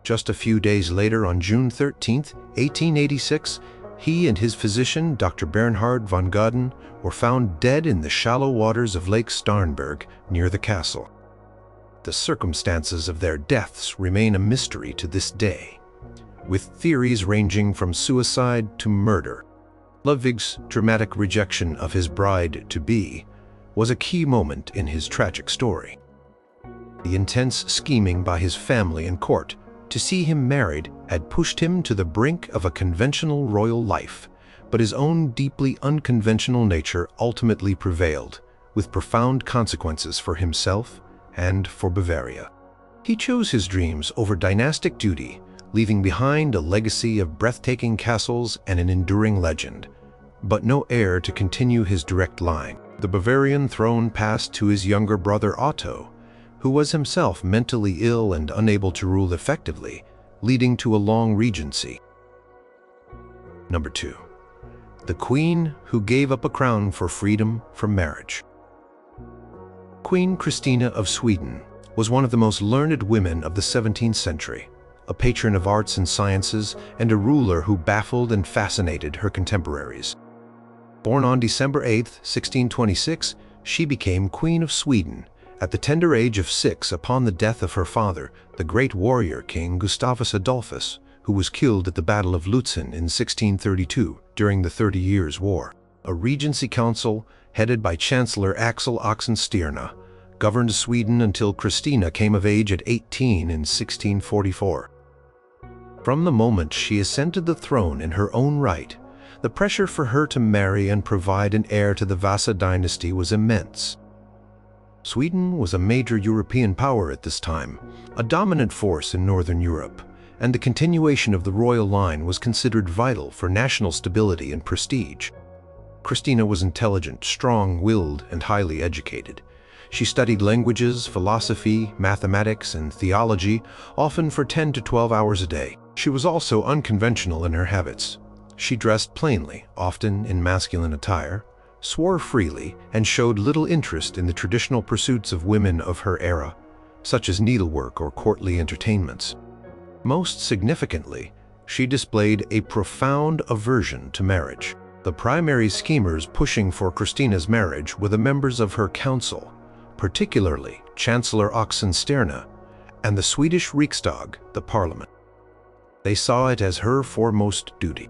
Speaker 1: Just a few days later, on June 13, 1886, he and his physician, Dr. Bernhard von Gaden, were found dead in the shallow waters of Lake Starnberg near the castle. The circumstances of their deaths remain a mystery to this day, with theories ranging from suicide to murder. Ludwig's dramatic rejection of his bride-to-be was a key moment in his tragic story. The intense scheming by his family and court to see him married had pushed him to the brink of a conventional royal life, but his own deeply unconventional nature ultimately prevailed, with profound consequences for himself and for Bavaria. He chose his dreams over dynastic duty, leaving behind a legacy of breathtaking castles and an enduring legend, but no heir to continue his direct line. The Bavarian throne passed to his younger brother Otto, who was himself mentally ill and unable to rule effectively, leading to a long regency. Number 2. The queen who gave up a crown for freedom from marriage. Queen Christina of Sweden was one of the most learned women of the 17th century, a patron of arts and sciences, and a ruler who baffled and fascinated her contemporaries. Born on December 8, 1626, she became Queen of Sweden at the tender age of 6 upon the death of her father, the great warrior king Gustavus Adolphus, who was killed at the Battle of Lutzen in 1632 during the 30 Years' War. A regency council, headed by Chancellor Axel Oxenstierna, governed Sweden until Christina came of age at 18 in 1644. From the moment she ascended the throne in her own right, the pressure for her to marry and provide an heir to the Vasa dynasty was immense. Sweden was a major European power at this time, a dominant force in Northern Europe, and the continuation of the royal line was considered vital for national stability and prestige. Christina was intelligent, strong-willed, and highly educated. She studied languages, philosophy, mathematics, and theology, often for 10 to 12 hours a day. She was also unconventional in her habits. She dressed plainly, often in masculine attire, swore freely, and showed little interest in the traditional pursuits of women of her era, such as needlework or courtly entertainments. Most significantly, she displayed a profound aversion to marriage. The primary schemers pushing for Christina's marriage were the members of her council, particularly Chancellor Oxenstierna and the Swedish Riksdag, the parliament. They saw it as her foremost duty.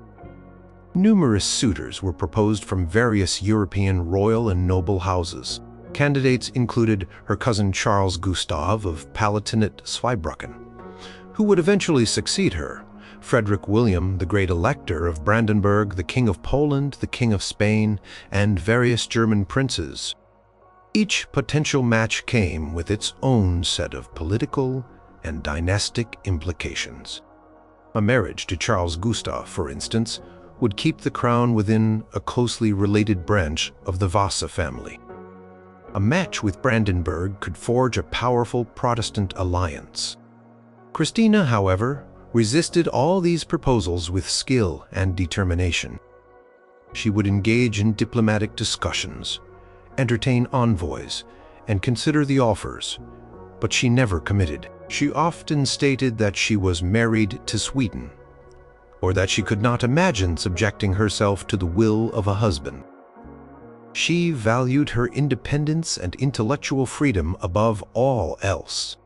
Speaker 1: Numerous suitors were proposed from various European royal and noble houses. Candidates included her cousin Charles Gustav of Palatinate Zweibrücken, who would eventually succeed her, Frederick William, the Great Elector of Brandenburg, the King of Poland, the King of Spain, and various German princes. Each potential match came with its own set of political and dynastic implications. A marriage to Charles Gustav, for instance, would keep the crown within a closely related branch of the Vasa family. A match with Brandenburg could forge a powerful Protestant alliance. Christina, however, resisted all these proposals with skill and determination. She would engage in diplomatic discussions, entertain envoys, and consider the offers, but she never committed. She often stated that she was married to Sweden, or that she could not imagine subjecting herself to the will of a husband. She valued her independence and intellectual freedom above all else.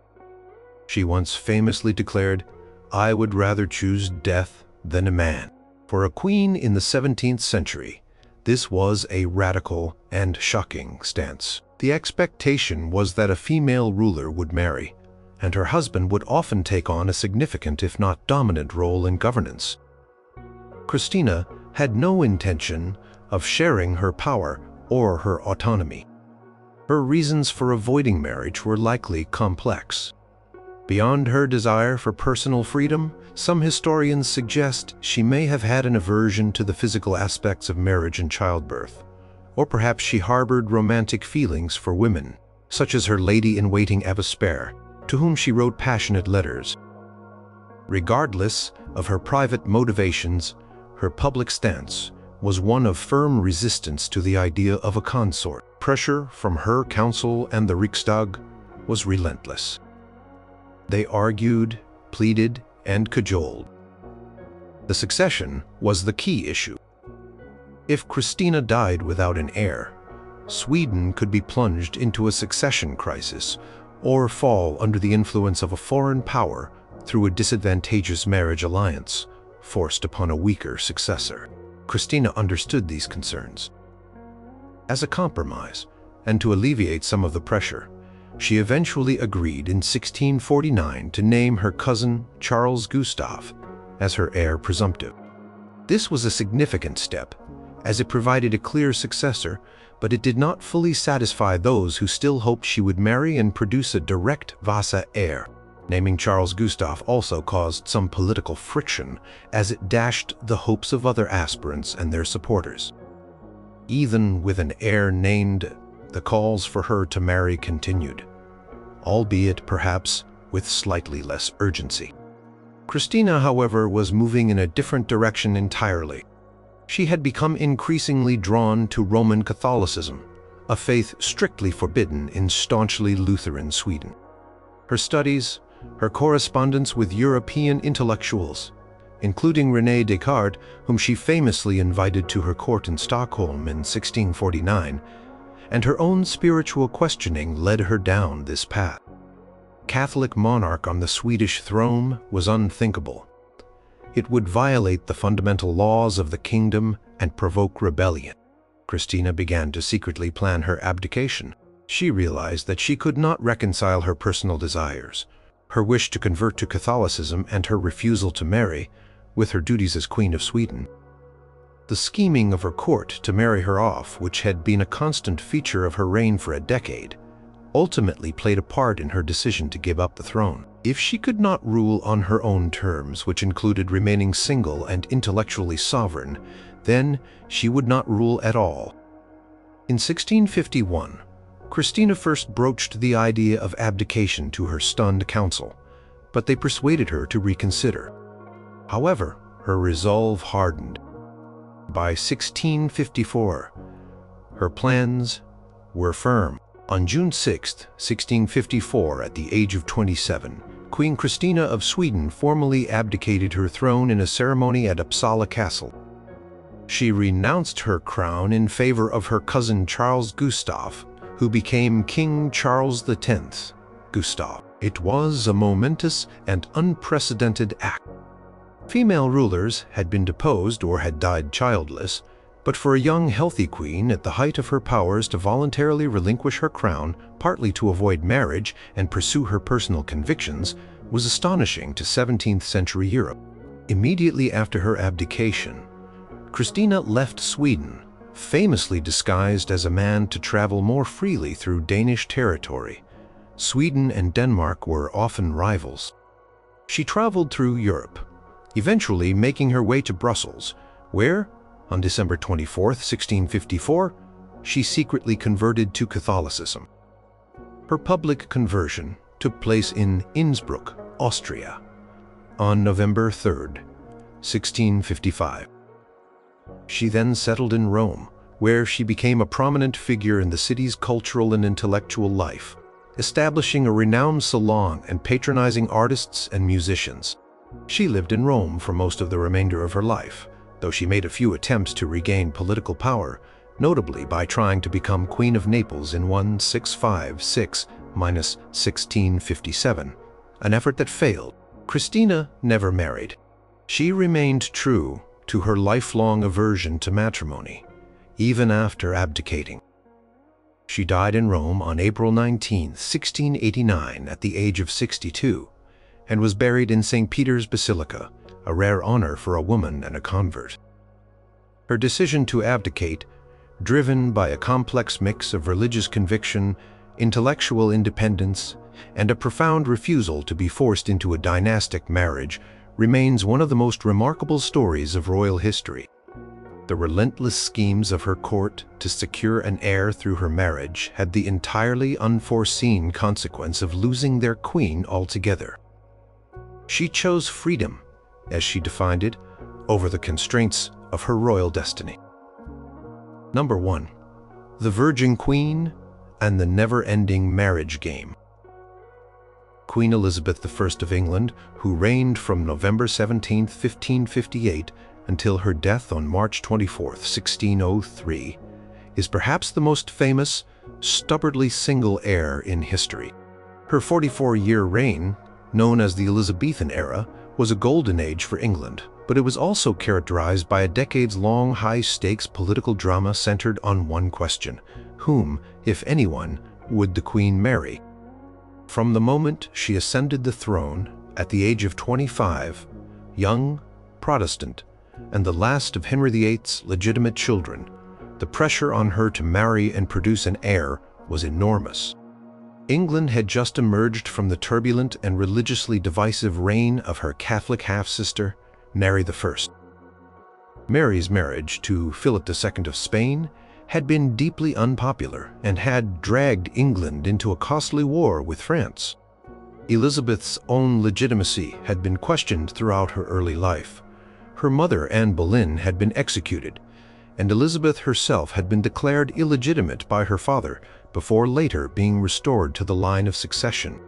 Speaker 1: She once famously declared, "I would rather choose death than a man." For a queen in the 17th century, this was a radical and shocking stance. The expectation was that a female ruler would marry, and her husband would often take on a significant, if not dominant, role in governance. Christina had no intention of sharing her power or her autonomy. Her reasons for avoiding marriage were likely complex. Beyond her desire for personal freedom, some historians suggest she may have had an aversion to the physical aspects of marriage and childbirth, or perhaps she harbored romantic feelings for women, such as her lady-in-waiting Evasper, to whom she wrote passionate letters. Regardless of her private motivations, her public stance was one of firm resistance to the idea of a consort. Pressure from her council and the Riksdag was relentless. They argued, pleaded, and cajoled. The succession was the key issue. If Christina died without an heir, Sweden could be plunged into a succession crisis or fall under the influence of a foreign power through a disadvantageous marriage alliance forced upon a weaker successor. Christina understood these concerns. As a compromise, and to alleviate some of the pressure, she eventually agreed in 1649 to name her cousin Charles Gustav as her heir presumptive. This was a significant step, as it provided a clear successor, but it did not fully satisfy those who still hoped she would marry and produce a direct Vasa heir. Naming Charles Gustav also caused some political friction, as it dashed the hopes of other aspirants and their supporters. Even with an heir named, the calls for her to marry continued. albeit perhaps with slightly less urgency. Christina, however, was moving in a different direction entirely. She had become increasingly drawn to Roman Catholicism, a faith strictly forbidden in staunchly Lutheran Sweden. Her studies, her correspondence with European intellectuals, including René Descartes, whom she famously invited to her court in Stockholm in 1649, and her own spiritual questioning led her down this path. Catholic monarch on the Swedish throne was unthinkable. It would violate the fundamental laws of the kingdom and provoke rebellion. Christina began to secretly plan her abdication. She realized that she could not reconcile her personal desires, her wish to convert to Catholicism and her refusal to marry, with her duties as Queen of Sweden. The scheming of her court to marry her off, which had been a constant feature of her reign for a decade, ultimately played a part in her decision to give up the throne. If she could not rule on her own terms, which included remaining single and intellectually sovereign, then she would not rule at all. In 1651, Christina first broached the idea of abdication to her stunned council, but they persuaded her to reconsider. However, her resolve hardened. By 1654, her plans were firm. On June 6, 1654, at the age of 27, Queen Christina of Sweden formally abdicated her throne in a ceremony at Uppsala Castle. She renounced her crown in favor of her cousin Charles Gustaf, who became King Charles X. Gustaf. It was a momentous and unprecedented act. Female rulers had been deposed or had died childless, but for a young, healthy queen at the height of her powers to voluntarily relinquish her crown, partly to avoid marriage and pursue her personal convictions, was astonishing to 17th-century Europe. Immediately after her abdication, Christina left Sweden, famously disguised as a man to travel more freely through Danish territory. Sweden and Denmark were often rivals. She traveled through Europe, eventually making her way to Brussels, where, on December 24, 1654, she secretly converted to Catholicism. Her public conversion took place in Innsbruck, Austria, on November 3, 1655. She then settled in Rome, where she became a prominent figure in the city's cultural and intellectual life, establishing a renowned salon and patronizing artists and musicians. She lived in Rome for most of the remainder of her life, though she made a few attempts to regain political power, notably by trying to become Queen of Naples in 1656–1657, an effort that failed. Christina never married. She remained true to her lifelong aversion to matrimony, even after abdicating. She died in Rome on April 19, 1689, at the age of 62, and was buried in St. Peter's Basilica, a rare honor for a woman and a convert. Her decision to abdicate, driven by a complex mix of religious conviction, intellectual independence, and a profound refusal to be forced into a dynastic marriage, remains one of the most remarkable stories of royal history. The relentless schemes of her court to secure an heir through her marriage had the entirely unforeseen consequence of losing their queen altogether. She chose freedom, as she defined it, over the constraints of her royal destiny. Number 1. The Virgin Queen and the Never-Ending Marriage Game. Queen Elizabeth I of England, who reigned from November 17, 1558, until her death on March 24, 1603, is perhaps the most famous, stubbornly single heir in history. Her 44-year reign, known as the Elizabethan era, was a golden age for England, but it was also characterized by a decades-long high-stakes political drama centered on one question: whom, if anyone, would the Queen marry? From the moment she ascended the throne, at the age of 25, young, Protestant, and the last of Henry VIII's legitimate children, the pressure on her to marry and produce an heir was enormous. England had just emerged from the turbulent and religiously divisive reign of her Catholic half-sister, Mary I. Mary's marriage to Philip II of Spain had been deeply unpopular and had dragged England into a costly war with France. Elizabeth's own legitimacy had been questioned throughout her early life. Her mother, Anne Boleyn, had been executed, and Elizabeth herself had been declared illegitimate by her father before later being restored to the line of succession.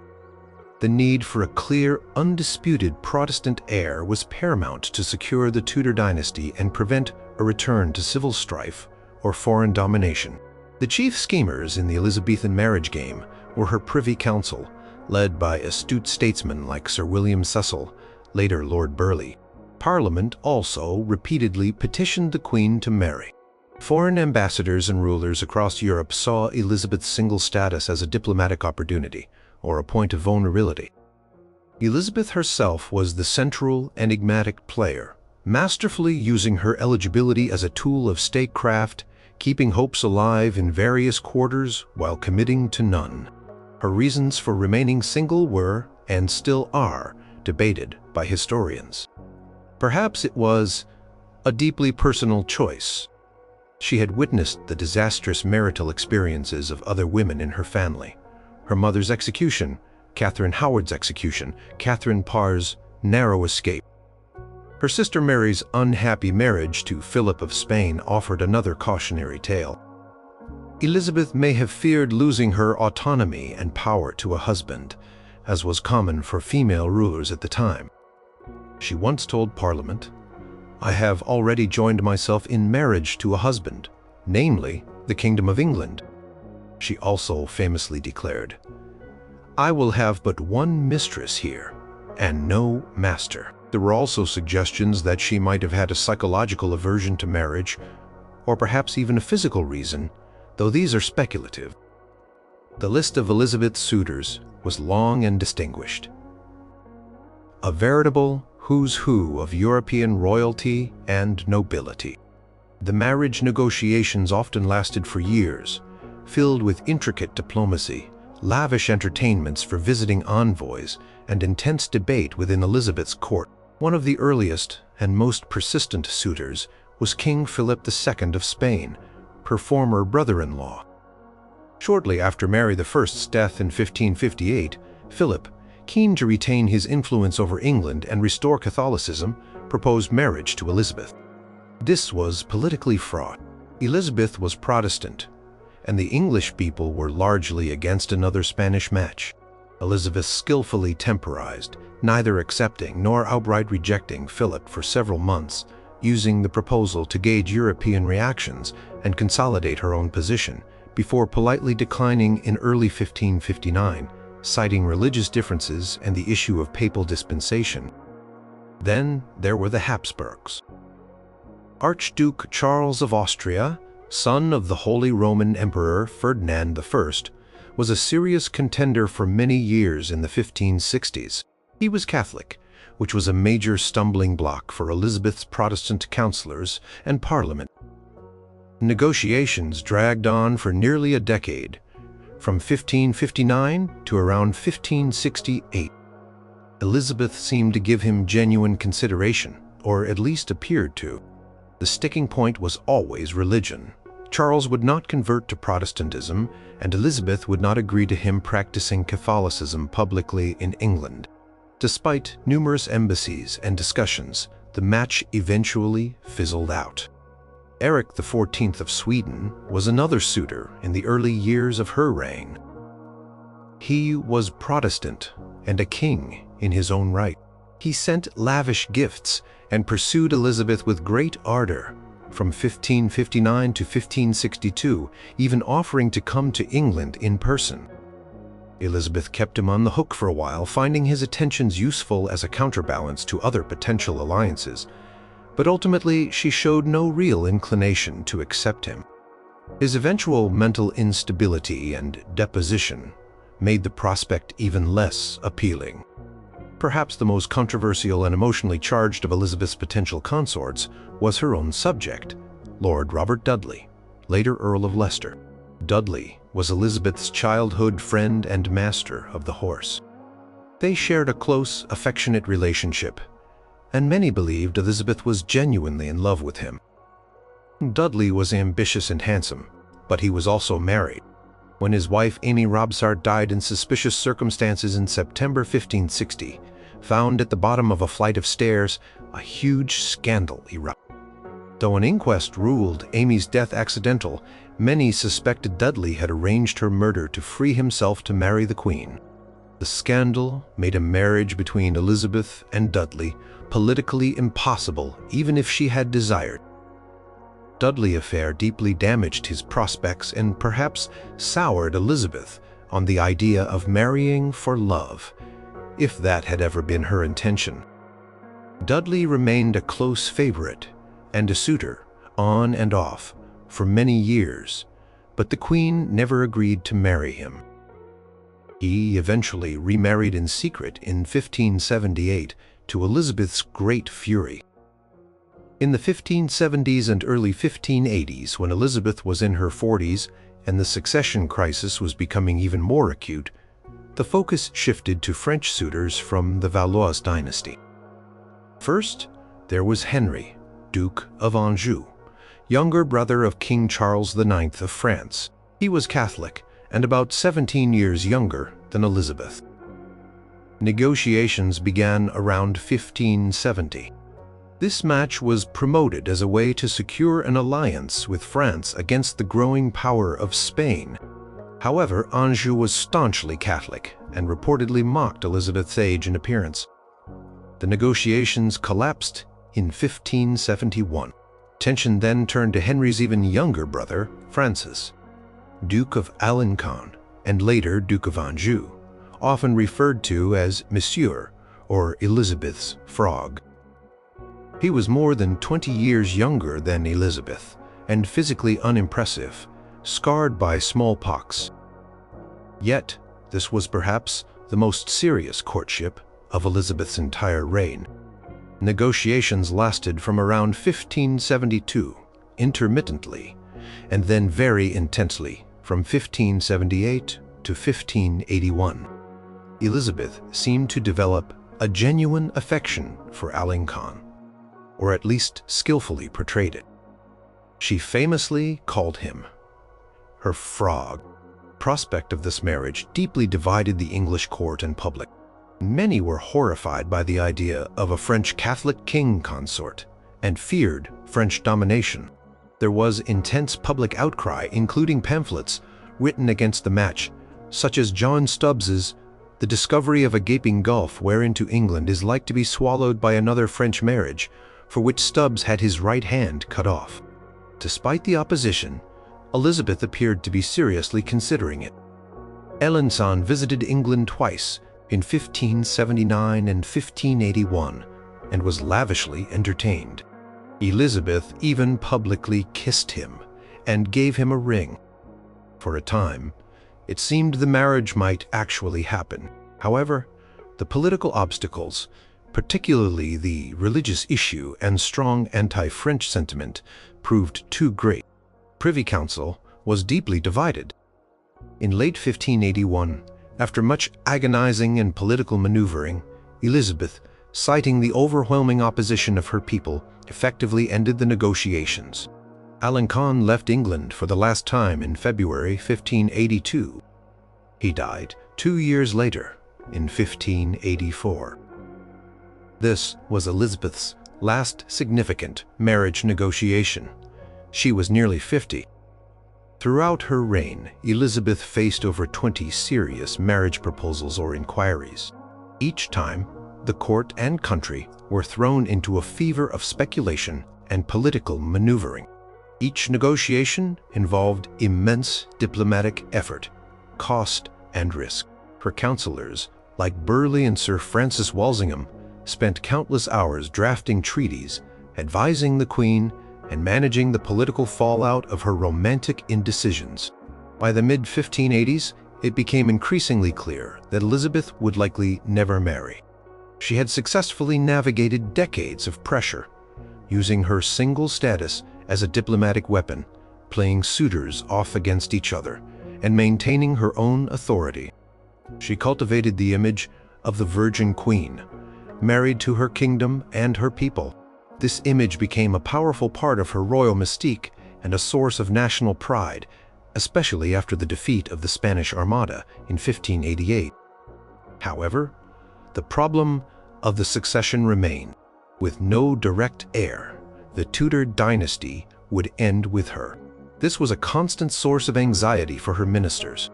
Speaker 1: The need for a clear, undisputed Protestant heir was paramount to secure the Tudor dynasty and prevent a return to civil strife or foreign domination. The chief schemers in the Elizabethan marriage game were her Privy Council, led by astute statesmen like Sir William Cecil, later Lord Burleigh. Parliament also repeatedly petitioned the Queen to marry. Foreign ambassadors and rulers across Europe saw Elizabeth's single status as a diplomatic opportunity or a point of vulnerability. Elizabeth herself was the central, enigmatic player, masterfully using her eligibility as a tool of statecraft, keeping hopes alive in various quarters while committing to none. Her reasons for remaining single were, and still are, debated by historians. Perhaps it was a deeply personal choice. She had witnessed the disastrous marital experiences of other women in her family. Her mother's execution, Catherine Howard's execution, Catherine Parr's narrow escape. Her sister Mary's unhappy marriage to Philip of Spain offered another cautionary tale. Elizabeth may have feared losing her autonomy and power to a husband, as was common for female rulers at the time. She once told Parliament, "I have already joined myself in marriage to a husband, namely the Kingdom of England." She also famously declared, "I will have but one mistress here, and no master." There were also suggestions that she might have had a psychological aversion to marriage, or perhaps even a physical reason, though these are speculative. The list of Elizabeth's suitors was long and distinguished. A veritable who's who of European royalty and nobility. The marriage negotiations often lasted for years, filled with intricate diplomacy, lavish entertainments for visiting envoys, and intense debate within Elizabeth's court. One of the earliest and most persistent suitors was King Philip II of Spain, her former brother-in-law. Shortly after Mary I's death in 1558, Philip, keen to retain his influence over England and restore Catholicism, proposed marriage to Elizabeth. This was politically fraught. Elizabeth was Protestant, and the English people were largely against another Spanish match. Elizabeth skillfully temporized, neither accepting nor outright rejecting Philip for several months, using the proposal to gauge European reactions and consolidate her own position, before politely declining in early 1559, citing religious differences and the issue of papal dispensation. Then there were the Habsburgs. Archduke Charles of Austria, son of the Holy Roman Emperor Ferdinand I, was a serious contender for many years in the 1560s. He was Catholic, which was a major stumbling block for Elizabeth's Protestant councillors and Parliament. Negotiations dragged on for nearly a decade, from 1559 to around 1568. Elizabeth seemed to give him genuine consideration, or at least appeared to. The sticking point was always religion. Charles would not convert to Protestantism, and Elizabeth would not agree to him practicing Catholicism publicly in England. Despite numerous embassies and discussions, the match eventually fizzled out. Eric XIV of Sweden was another suitor in the early years of her reign. He was Protestant and a king in his own right. He sent lavish gifts and pursued Elizabeth with great ardor from 1559 to 1562, even offering to come to England in person. Elizabeth kept him on the hook for a while, finding his attentions useful as a counterbalance to other potential alliances, but ultimately she showed no real inclination to accept him. His eventual mental instability and deposition made the prospect even less appealing. Perhaps the most controversial and emotionally charged of Elizabeth's potential consorts was her own subject, Lord Robert Dudley, later Earl of Leicester. Dudley was Elizabeth's childhood friend and master of the horse. They shared a close, affectionate relationship, and many believed Elizabeth was genuinely in love with him. Dudley was ambitious and handsome, but he was also married. When his wife Amy Robsart died in suspicious circumstances in September 1560, found at the bottom of a flight of stairs, a huge scandal erupted. Though an inquest ruled Amy's death accidental, many suspected Dudley had arranged her murder to free himself to marry the Queen. The scandal made a marriage between Elizabeth and Dudley politically impossible, even if she had desired. Dudley affair deeply damaged his prospects and perhaps soured Elizabeth on the idea of marrying for love, if that had ever been her intention. Dudley remained a close favorite and a suitor, on and off, for many years, but the Queen never agreed to marry him. He eventually remarried in secret in 1578 to Elizabeth's great fury. In the 1570s and early 1580s, when Elizabeth was in her 40s and the succession crisis was becoming even more acute, the focus shifted to French suitors from the Valois dynasty. First, there was Henry, Duke of Anjou, younger brother of King Charles IX of France. He was Catholic and about 17 years younger than Elizabeth. Negotiations began around 1570. This match was promoted as a way to secure an alliance with France against the growing power of Spain. However, Anjou was staunchly Catholic and reportedly mocked Elizabeth's age and appearance. The negotiations collapsed in 1571. Attention then turned to Henry's even younger brother, Francis, Duke of Alençon and later Duke of Anjou, often referred to as Monsieur or Elizabeth's frog. He was more than 20 years younger than Elizabeth and physically unimpressive, scarred by smallpox. Yet, this was perhaps the most serious courtship of Elizabeth's entire reign. Negotiations lasted from around 1572, intermittently, and then very intensely from 1578 to 1581. Elizabeth seemed to develop a genuine affection for Alençon, or at least skillfully portrayed it. She famously called him her frog. Prospect of this marriage deeply divided the English court and public. Many were horrified by the idea of a French Catholic king consort and feared French domination. There was intense public outcry, including pamphlets written against the match, such as John Stubbs's "The Discovery of a Gaping Gulf Whereinto England is like to be swallowed by another French marriage," for which Stubbs had his right hand cut off. Despite the opposition, Elizabeth appeared to be seriously considering it. Alençon visited England twice, in 1579 and 1581, and was lavishly entertained. Elizabeth even publicly kissed him and gave him a ring. For a time, it seemed the marriage might actually happen. However, the political obstacles, particularly the religious issue and strong anti-French sentiment, proved too great. Privy Council was deeply divided. In late 1581, after much agonizing and political maneuvering, Elizabeth, citing the overwhelming opposition of her people, effectively ended the negotiations. Alençon left England for the last time in February 1582. He died 2 years later, in 1584. This was Elizabeth's last significant marriage negotiation. She was nearly 50. Throughout her reign, Elizabeth faced over 20 serious marriage proposals or inquiries. Each time, the court and country were thrown into a fever of speculation and political maneuvering. Each negotiation involved immense diplomatic effort, cost, and risk. Her counselors, like Burleigh and Sir Francis Walsingham, spent countless hours drafting treaties, advising the Queen, and managing the political fallout of her romantic indecisions. By the mid-1580s, it became increasingly clear that Elizabeth would likely never marry. She had successfully navigated decades of pressure, using her single status as a diplomatic weapon, playing suitors off against each other, and maintaining her own authority. She cultivated the image of the Virgin Queen, married to her kingdom and her people. This image became a powerful part of her royal mystique and a source of national pride, especially after the defeat of the Spanish Armada in 1588. However, the problem of the succession remained. With no direct heir, the Tudor dynasty would end with her. This was a constant source of anxiety for her ministers.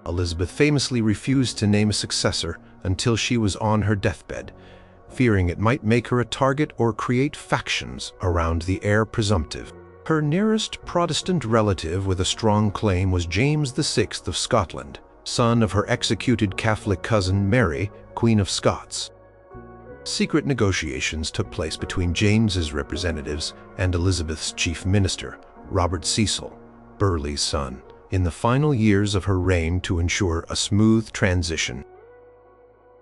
Speaker 1: Elizabeth famously refused to name a successor until she was on her deathbed, fearing it might make her a target or create factions around the heir presumptive. Her nearest Protestant relative with a strong claim was James VI of Scotland, son of her executed Catholic cousin Mary, Queen of Scots. Secret negotiations took place between James's representatives and Elizabeth's chief minister, Robert Cecil, Burleigh's son, in the final years of her reign to ensure a smooth transition.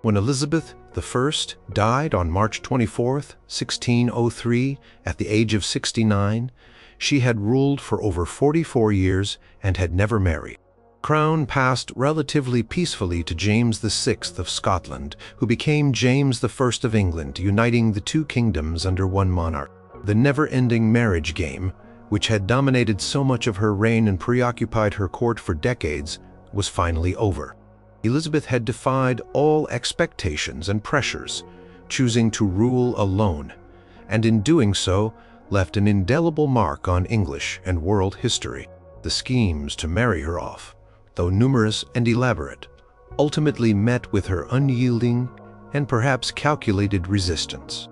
Speaker 1: When Elizabeth I died on March 24, 1603, at the age of 69, she had ruled for over 44 years and had never married. Crown passed relatively peacefully to James VI of Scotland, who became James I of England, uniting the two kingdoms under one monarch. The never-ending marriage game, which had dominated so much of her reign and preoccupied her court for decades, was finally over. Elizabeth had defied all expectations and pressures, choosing to rule alone, and in doing so, left an indelible mark on English and world history. The schemes to marry her off, though numerous and elaborate, ultimately met with her unyielding and perhaps calculated resistance.